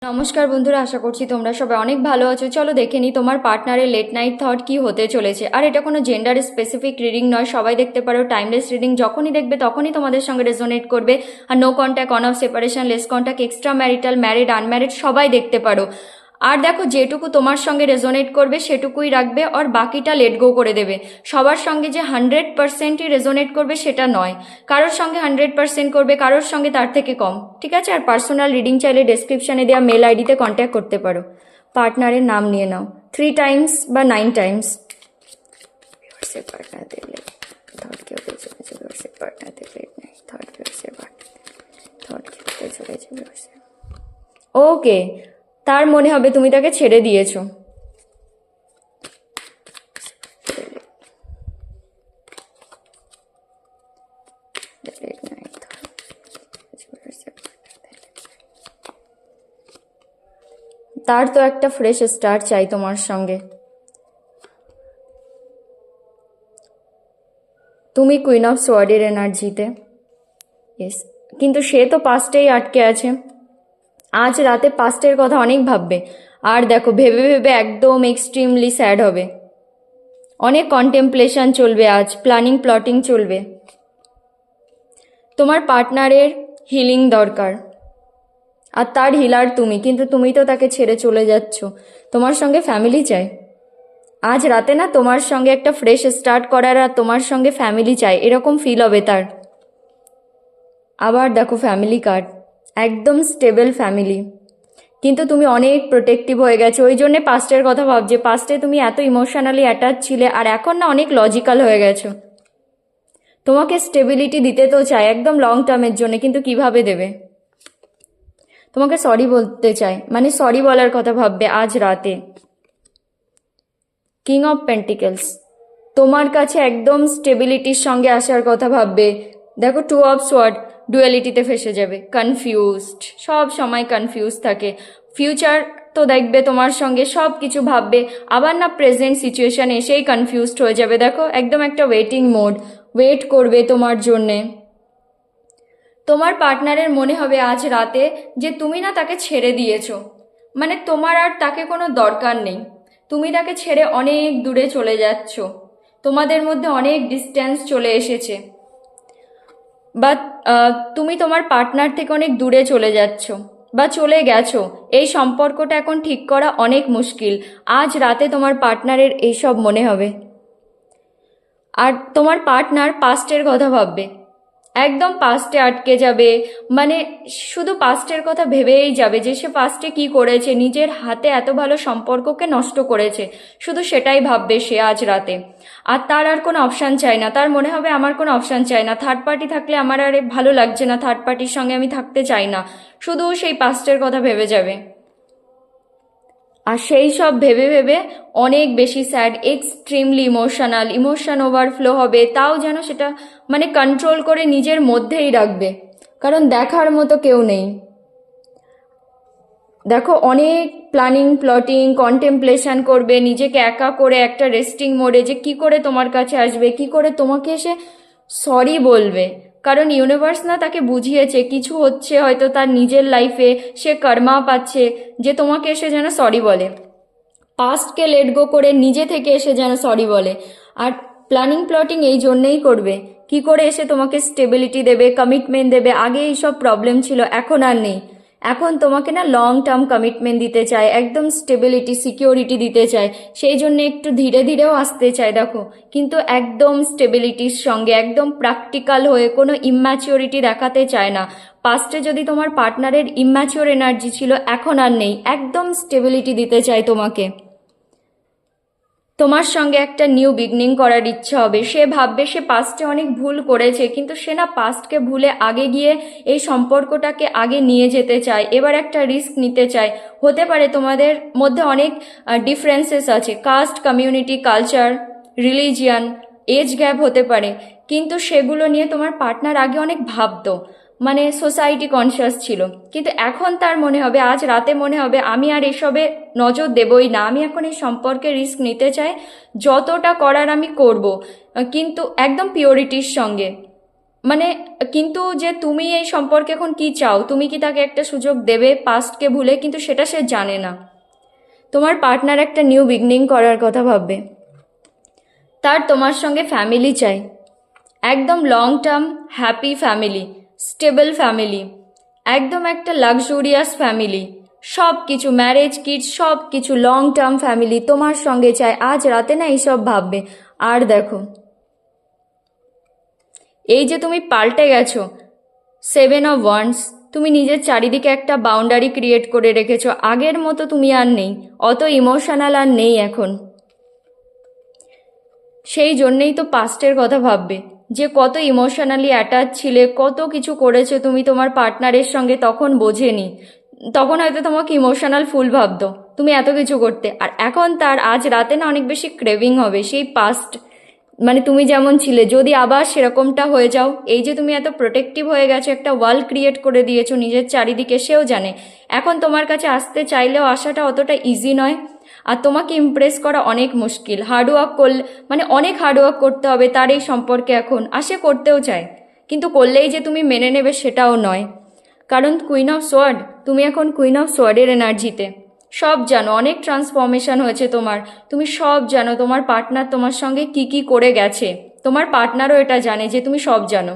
নমস্কার বন্ধুরা, আশা করছি তোমরা সবাই অনেক ভালো আছো। চলো দেখে নিই তোমার পার্টনারের লেট নাইট থট কি হতে চলেছে। আর এটা কোনো জেন্ডার স্পেসিফিক রিডিং নয়, সবাই দেখতে পারো, টাইমলেস রিডিং। যখনই দেখবে তখনই তোমাদের সঙ্গে রেজোনেট করবে। আর no contact, on off separation, less contact, extra marital, married, unmarried সবাই দেখতে পারো। আর দেখো, যেটুকু তোমার সঙ্গে রেজোনেট করবে সেটুকুই রাখবে, আর বাকিটা লেট গো করে দেবে। সবার সঙ্গে যে 100%ই রেজোনেট করবে সেটা নয়। কারোর সঙ্গে 100% করবে, কারোর সঙ্গে তার থেকে কম। ঠিক আছে? আর পার্সোনাল রিডিং চাইলে ডেসক্রিপশানে দেওয়া মেল আইডিতে কন্ট্যাক্ট করতে পারো। পার্টনারের নাম নিয়ে নাও 3 টাইমস বা 9 টাইমস। পার্টনার দেখলে থট কি হতে চলেছে, পার্টনার দেখলে থট কি হচ্ছে, থট কি হতে চলেছে। ওকে, তার মনে হবে তুমি তাকে ছেড়ে দিয়েছো। তার তো একটা ফ্রেশ স্টার্ট চাই তোমার সঙ্গে। তুমি কুইন অফ সোয়ার্ডের এনার্জিতে। ইয়েস, কিন্তু সে তো পাস্টেই আটকে আছে। আজ রাতে পাস্টের কথা অনেক ভাববে। আর দেখো, ভেবে ভেবে একদম এক্সট্রিমলি স্যাড হবে। অনেক কন্টেম্পলেশন চলবে আজ, প্ল্যানিং প্লটিং চলবে। তোমার পার্টনারের হিলিং দরকার, আর তার হিলার তুমি, কিন্তু তুমি তো তাকে ছেড়ে চলে যাচ্ছ। তোমার সঙ্গে ফ্যামিলি চাই আজ রাতে, না তোমার সঙ্গে একটা ফ্রেশ স্টার্ট করার, আর তোমার সঙ্গে ফ্যামিলি চাই, এরকম ফিল হবে তার। আবার দেখো ফ্যামিলি কার্ড, একদম স্টেবল ফ্যামিলি। কিন্তু তুমি অনেক প্রোটেক্টিভ হয়ে গেছো, ওই জন্যে পাস্টের কথা ভাবছে। পাস্টে তুমি এত ইমোশনালি অ্যাটাচ ছিলে, আর এখন না অনেক লজিক্যাল হয়ে গেছো। তোমাকে স্টেবিলিটি দিতে তো চায় একদম লং টার্মের জন্য, কিন্তু কিভাবে দেবে? তোমাকে সরি বলতে চায়, মানে সরি বলার কথা ভাববে আজ রাতে। কিং অফ পেন্টিকেলস, তোমার কাছে একদম স্টেবিলিটির সঙ্গে আসার কথা ভাববে। দেখো, 2 অফ সোয়ার্ড, ডুয়ালিটিতে ফেসে যাবে, কনফিউজড, সব সময় কনফিউজ থাকে। ফিউচার তো দেখবে তোমার সঙ্গে, সব কিছু ভাববে, আবার না প্রেজেন্ট সিচুয়েশন এসেই কনফিউজড হয়ে যাবে। দেখো, একদম একটা ওয়েটিং মোড, ওয়েট করবে তোমার জন্যে। তোমার পার্টনারের মনে হবে আজ রাতে যে তুমি না তাকে ছেড়ে দিয়েছো, মানে তোমার আর তাকে কোনো দরকার নেই। তুমি তাকে ছেড়ে অনেক দূরে চলে যাচ্ছ, তোমাদের মধ্যে অনেক ডিস্টেন্স চলে এসেছে, বা তুমি তোমার পার্টনার থেকে অনেক দূরে চলে যাচ্ছ বা চলে গেছো। এই সম্পর্কটা এখন ঠিক করা অনেক মুশকিল। আজ রাতে তোমার পার্টনারের এইসব মনে হবে। আর তোমার পার্টনার পাস্টের কথা ভাববে, একদম পাস্টে আটকে যাবে, মানে শুধু পাস্টের কথা ভেবেই যাবে যে সে পাস্টে কি করেছে, নিজের হাতে এত ভালো সম্পর্ককে নষ্ট করেছে, শুধু সেটাই ভাববে সে আজ রাতে। আর তার আর কোনো অপশান চাই না, তার মনে হবে আমার কোনো অপশান চাই না, থার্ড পার্টি থাকলে আমার আর ভালো লাগছে না, থার্ড পার্টির সঙ্গে আমি থাকতে চাই না, শুধু সেই পাস্টের কথা ভেবে যাবে। আর সেই সব ভেবে ভেবে অনেক বেশি sad, extremely emotional, emotion overflow হবে, তাও যেন সেটা মানে কন্ট্রোল করে নিজের মধ্যেই রাখবে, কারণ দেখার মতো কেউ নেই। দেখো, অনেক প্ল্যানিং প্লটিং কন্টেম্পলেশন করবে, নিজেকে একা করে একটা রেস্টিং মোডে, যে কি করে তোমার কাছে আসবে, কি করে তোমাকে এসে সরি বলবে। কারণ ইউনিভার্স না তাকে বুঝিয়েছে কিছু হচ্ছে হয়তো তার নিজের লাইফে, সে কর্মা পাচ্ছে, যে তোমাকে এসে যেন সরি বলে, পাস্টকে লেট গো করে নিজে থেকে এসে যেন সরি বলে। আর প্ল্যানিং প্লটিং এই জন্যেই করবে, কি করে এসে তোমাকে স্টেবিলিটি দেবে, কমিটমেন্ট দেবে। আগে এইসব প্রবলেম ছিল, এখন আর নেই। এখন তোমাকে না লং টার্ম কমিটমেন্ট দিতে চায়, একদম স্টেবিলিটি সিকিউরিটি দিতে চায়, সেই জন্য একটু ধীরে ধীরেও আসতে চায়। দেখো, কিন্তু একদম স্টেবিলিটির সঙ্গে, একদম প্র্যাকটিক্যাল হয়ে, কোনো ইম্যাচিওরিটি দেখাতে চায় না। পাস্টে যদি তোমার পার্টনারের ইম্যাচিওর এনার্জি ছিল, এখন আর নেই, একদম স্টেবিলিটি দিতে চায় তোমাকে। তোমার সঙ্গে একটা নিউ বিগনিং করার ইচ্ছা হবে। সে ভাববে সে পাস্টে অনেক ভুল করেছে, কিন্তু সে না পাস্টকে ভুলে আগে গিয়ে এই সম্পর্কটাকে আগে নিয়ে যেতে চায়, এবার একটা রিস্ক নিতে চায়। হতে পারে তোমাদের মধ্যে অনেক ডিফারেন্সেস আছে, caste, community, culture, religion, age gap হতে পারে, কিন্তু সেগুলো নিয়ে তোমার পার্টনার আগে অনেক ভাবতো, মানে সোসাইটি কনসিয়াস ছিল। কিন্তু এখন তার মনে হবে, আজ রাতে মনে হবে, আমি আর এসবে নজর দেবই না, আমি এখন এই সম্পর্কে রিস্ক নিতে চাই, যতটা করার আমি করব, কিন্তু একদম পিওরিটির সঙ্গে। মানে কিন্তু যে তুমি এই সম্পর্কে এখন কি চাও, তুমি কি তাকে একটা সুযোগ দেবে পাস্টকে ভুলে, কিন্তু সেটা সে জানে না। তোমার পার্টনার একটা নিউ বিগনিং করার কথা ভাববে, তার তোমার সঙ্গে ফ্যামিলি চাই, একদম long term happy family, stable family, একদম একটা লাক্সুরিয়াস ফ্যামিলি, সব কিছু ম্যারেজ কিডস সব কিছু লং টার্ম ফ্যামিলি তোমার সঙ্গে চাই। আজ রাতে না এইসব ভাববে। আর দেখো, এই যে তুমি পাল্টে গেছো, 7 of Wands, তুমি নিজের চারিদিকে একটা বাউন্ডারি ক্রিয়েট করে রেখেছো। আগের মতো তুমি আর নেই, অত ইমোশনাল আর নেই এখন। সেই জন্যেই তো পাস্টের কথা ভাববে, যে কত ইমোশনালি অ্যাটাচ ছিলে, কত কিছু করেছো তুমি তোমার পার্টনারের সঙ্গে, তখন বোঝেনি, তখন হয়তো তোমাকে ইমোশনাল ফুল ভাবতো, তুমি এত কিছু করতে। আর এখন তার আজ রাতে না অনেক বেশি ক্রেভিং হবে সেই পাস্ট, মানে তুমি যেমন ছিলে যদি আবার সেরকমটা হয়ে যাও। এই যে তুমি এত প্রোটেক্টিভ হয়ে গেছো, একটা ওয়াল ক্রিয়েট করে দিয়েছো নিজের চারিদিকে, সেও জানে এখন তোমার কাছে আসতে চাইলেও আসাটা অতটা ইজি নয়। আর তোমাকে ইমপ্রেস করা অনেক মুশকিল, হার্ডওয়ার্ক করলে, মানে অনেক হার্ডওয়ার্ক করতে হবে তার এই সম্পর্কে এখন। আর সে করতেও চায়, কিন্তু করলেই যে তুমি মেনে নেবে সেটাও নয়। কারণ কুইন অফ সোয়ার্ড, তুমি এখন কুইন অফ সোয়ার্ডের এনার্জিতে, সব জানো, অনেক ট্রান্সফরমেশন হয়েছে তোমার, তুমি সব জানো তোমার পার্টনার তোমার সঙ্গে কি কি করে গেছে, তোমার পার্টনারও এটা জানে যে তুমি সব জানো।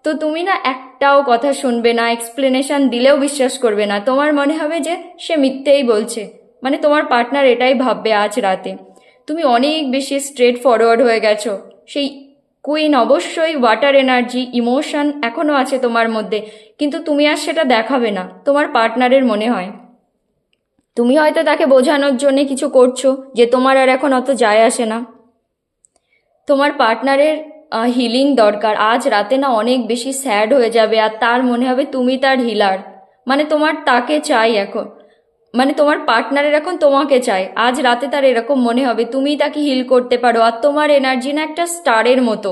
তো তুমি না একটাও কথা শুনবে না, এক্সপ্লেনেশন দিলেও বিশ্বাস করবে না, তোমার মনে হবে যে সে মিথ্যেই বলছে। মানে তোমার পার্টনার এটাই ভাববে আজ রাতে। তুমি অনেক বেশি স্ট্রেট ফরওয়ার্ড হয়ে গেছো। সেই কুইন অবশ্যই ওয়াটার এনার্জি, ইমোশন এখনও আছে তোমার মধ্যে, কিন্তু তুমি আর সেটা দেখাবে না, তোমার পার্টনারের মনে হয়। তুমি হয়তো তাকে বোঝানোর জন্য কিছু করছো যে তোমার আর এখন অত যায় আসে না। তোমার পার্টনারের হিলিং দরকার। আজ রাতে না অনেক বেশি স্যাড হয়ে যাবে, আর তার মনে হবে তুমি তার হিলার। মানে তোমার তাকে চাই এখন, মানে তোমার পার্টনারের এখন তোমাকে চাই। আজ রাতে তার এরকম মনে হবে তুমি তাকে হিল করতে পারো, আর তোমার এনার্জি না একটা স্টারের মতো।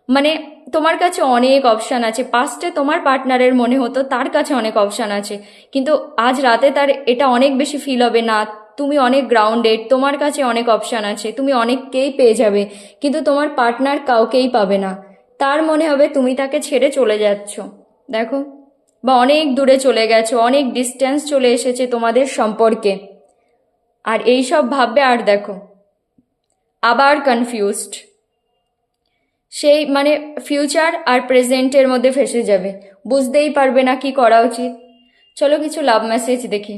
মানে তোমার কাছে অনেক অপশান আছে। পাস্টে তোমার পার্টনারের মনে হতো তার কাছে অনেক অপশান আছে, কিন্তু আজ রাতে তার এটা অনেক বেশি ফিল হবে না, তুমি অনেক গ্রাউন্ডেড, তোমার কাছে অনেক অপশান আছে, তুমি অনেককেই পেয়ে যাবে, কিন্তু তোমার পার্টনার কাউকেই পাবে না। তার মনে হবে তুমি তাকে ছেড়ে চলে যাচ্ছ, দেখো, বা অনেক দূরে চলে গেছো, অনেক ডিস্টেন্স চলে এসেছে তোমাদের সম্পর্কে। আর এই সব ভাববে। আর দেখো, আবার কনফিউজড, সেই মানে ফিউচার আর প্রেজেন্টের মধ্যে ফেসে যাবে, বুঝতেই পারবে না কি করা উচিত। চলো কিছু লাভ মেসেজ দেখি।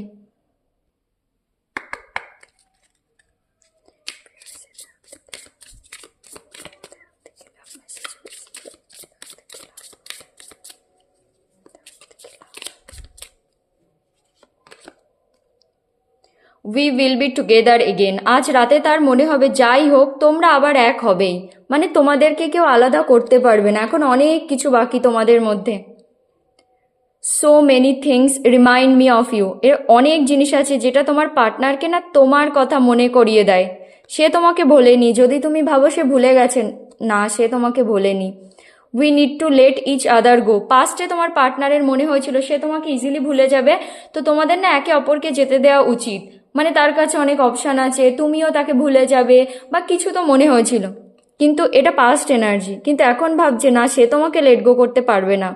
We will be together again. আজ রাতে তার মনে হবে যাই হোক তোমরা আবার এক হবেই, মানে তোমাদেরকে কেউ আলাদা করতে পারবে না। এখন অনেক কিছু বাকি তোমাদের মধ্যে। So many things remind me of you, এর অনেক জিনিস আছে যেটা তোমার পার্টনারকে না তোমার কথা মনে করিয়ে দেয়। সে তোমাকে ভোলেনি, যদি তুমি ভাবো সে ভুলে গেছেন, না, সে তোমাকে ভোলেনি। We need to let each other go. পাস্টে তোমার পার্টনারের মনে হয়েছিল সে তোমাকে ইজিলি ভুলে যাবে, তো তোমাদের না একে অপরকে যেতে দেওয়া উচিত। মানে তার কাছে অনেক অপশান আছে, তুমিও তাকে ভুলে যাবে বা কিছু তো মনে হয়েছিল, কিন্তু এটা পাস্ট এনার্জি। কিন্তু এখন ভাবছে না, সে তোমাকে লেট গো করতে পারবে না।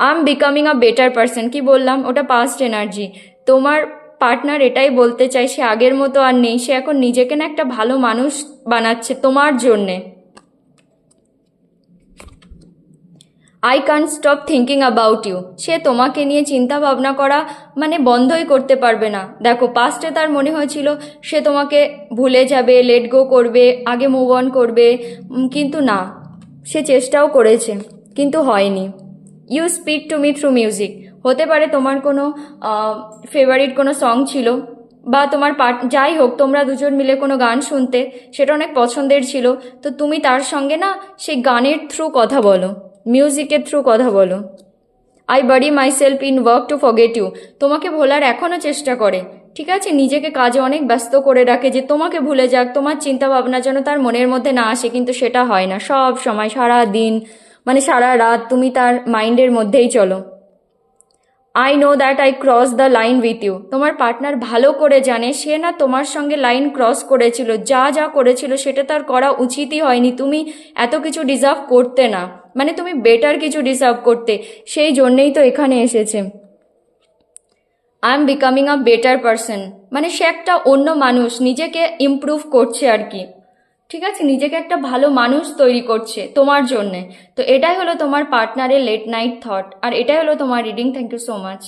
I am becoming a better person, কি বললাম, ওটা পাস্ট এনার্জি। তোমার পার্টনার এটাই বলতে চাই, সে আগের মতো আর নেই, সে এখন নিজেকে না একটা ভালো মানুষ বানাচ্ছে তোমার জন্যে। I can't stop thinking about you, সে তোমাকে নিয়ে চিন্তা ভাবনা করা মানে বন্ধই করতে পারবে না। দেখো, পাস্টে তার মনে হয়েছিল সে তোমাকে ভুলে যাবে, লেট গো করবে, আগে মুভ অন করবে, কিন্তু না, সে চেষ্টাও করেছে কিন্তু হয়নি। You speak to me through music, হতে পারে তোমার কোনো ফেভারিট কোনো সং ছিল, বা তোমার যাই হোক, তোমরা দুজন মিলে কোনো গান শুনতে, সেটা অনেক পছন্দের ছিল, তো তুমি তার সঙ্গে না সেই গানের থ্রু কথা বলো, মিউজিকের থ্রু কথা বলো। I bury myself in work to forget you, তোমাকে ভোলার এখনও চেষ্টা করে, ঠিক আছে, নিজেকে কাজে অনেক ব্যস্ত করে রাখে যে তোমাকে ভুলে যাক, তোমার চিন্তা ভাবনা যেন তার মনের মধ্যে না আসে, কিন্তু সেটা হয় না। সব সময়, সারা দিন, মানে সারা রাত তুমি তার মাইন্ডের মধ্যেই চলো। I know that I cross the line with you. তোমার পার্টনার ভালো করে জানে সে না তোমার সঙ্গে লাইন ক্রস করেছিল, যা যা করেছিল সেটা তার করা উচিতই হয়নি। তুমি এত কিছু ডিজার্ভ করতে না, মানে তুমি বেটার কিছু ডিজার্ভ করতে, সেই জন্যেই তো এখানে এসেছে। I am becoming a better person, মানে সে একটা অন্য মানুষ, নিজেকে ইমপ্রুভ করছে আর কি, ঠিক আছে, নিজেকে একটা ভালো মানুষ তৈরি করছে তোমার জন্যে। তো এটাই হলো তোমার পার্টনারের লেট নাইট থট, আর এটাই হলো তোমার reading. Thank you so much.